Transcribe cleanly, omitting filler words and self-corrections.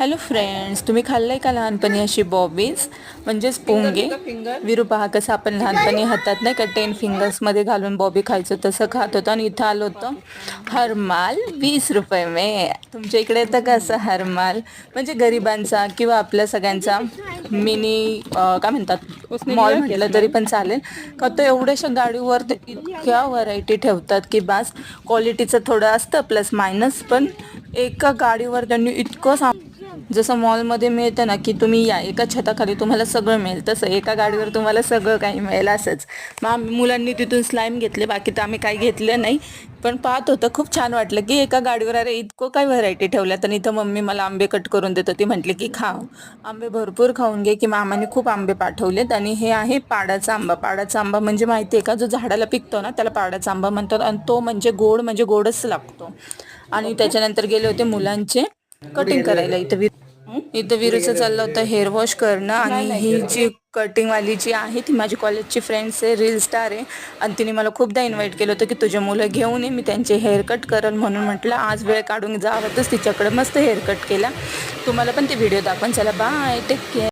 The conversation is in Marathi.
हॅलो फ्रेंड्स, तुम्ही खाल्लंय का लहानपणी अशी बॉबीज म्हणजेच पोंगे? विरू पहा कसं आपण लहानपणी हातात नाही का 10 फिंगर्समध्ये घालून बॉबी खायचो तसं खात होतो. आणि इथं आलो होतं हर माल 20 रुपये में. तुमच्या इकडे येतं का असं हर माल? म्हणजे गरिबांचा किंवा आपल्या सगळ्यांचा मिनी काय म्हणतात मॉल म्हटलं तरी पण चालेल का. तो एवढ्याशा गाडीवर ते इतक्या व्हरायटी ठेवतात की बास. क्वालिटीचं थोडं असतं प्लस मायनस, पण एका गाडीवर त्यांनी इतकं जसं मॉलमध्ये मिळतं ना की तुम्ही या एका छताखाली तुम्हाला सगळं मिळेल, तसं एका गाडीवर तुम्हाला सगळं काही मिळेल असंच. मग आम्ही मुलांनी तिथून स्लाईम घेतले, बाकी तर आम्ही काही घेतलं नाही. पण पाहत होतं खूप छान वाटलं की एका गाडीवर अरे इतकं काय व्हरायटी ठेवल्यात. आणि इथं मम्मी मला आंबे कट करून देत होती, म्हटले की खा आंबे भरपूर खाऊन घे. की मामाने खूप आंबे पाठवलेत. आणि हे आहे पाडाचा आंबा. पाडाचा आंबा म्हणजे माहिती आहे का, जो झाडाला पिकतो ना त्याला पाडाचा आंबा म्हणतात. आणि तो म्हणजे गोड, म्हणजे गोडच लागतो. आणि त्याच्यानंतर गेले होते मुलांचे कटिंग करायला. इथं विरूचं चाललं होतं हेअर वॉश करणं. आणि ही जी कटिंगवाली जी आहे ती माझी कॉलेजची फ्रेंड्स आहे, रील स्टार आहे. आणि तिने मला खूपदा इन्व्हाइट केलं होतं की तुझे मुलं घेऊन ये, मी त्यांचे हेअर कट करेल. म्हणून म्हटलं आज वेळ काढून जावतच तिच्याकडे. मस्त हेअर कट केला. तुम्हाला पण ते व्हिडिओ दाखवून. चला बाय, टेक केअर.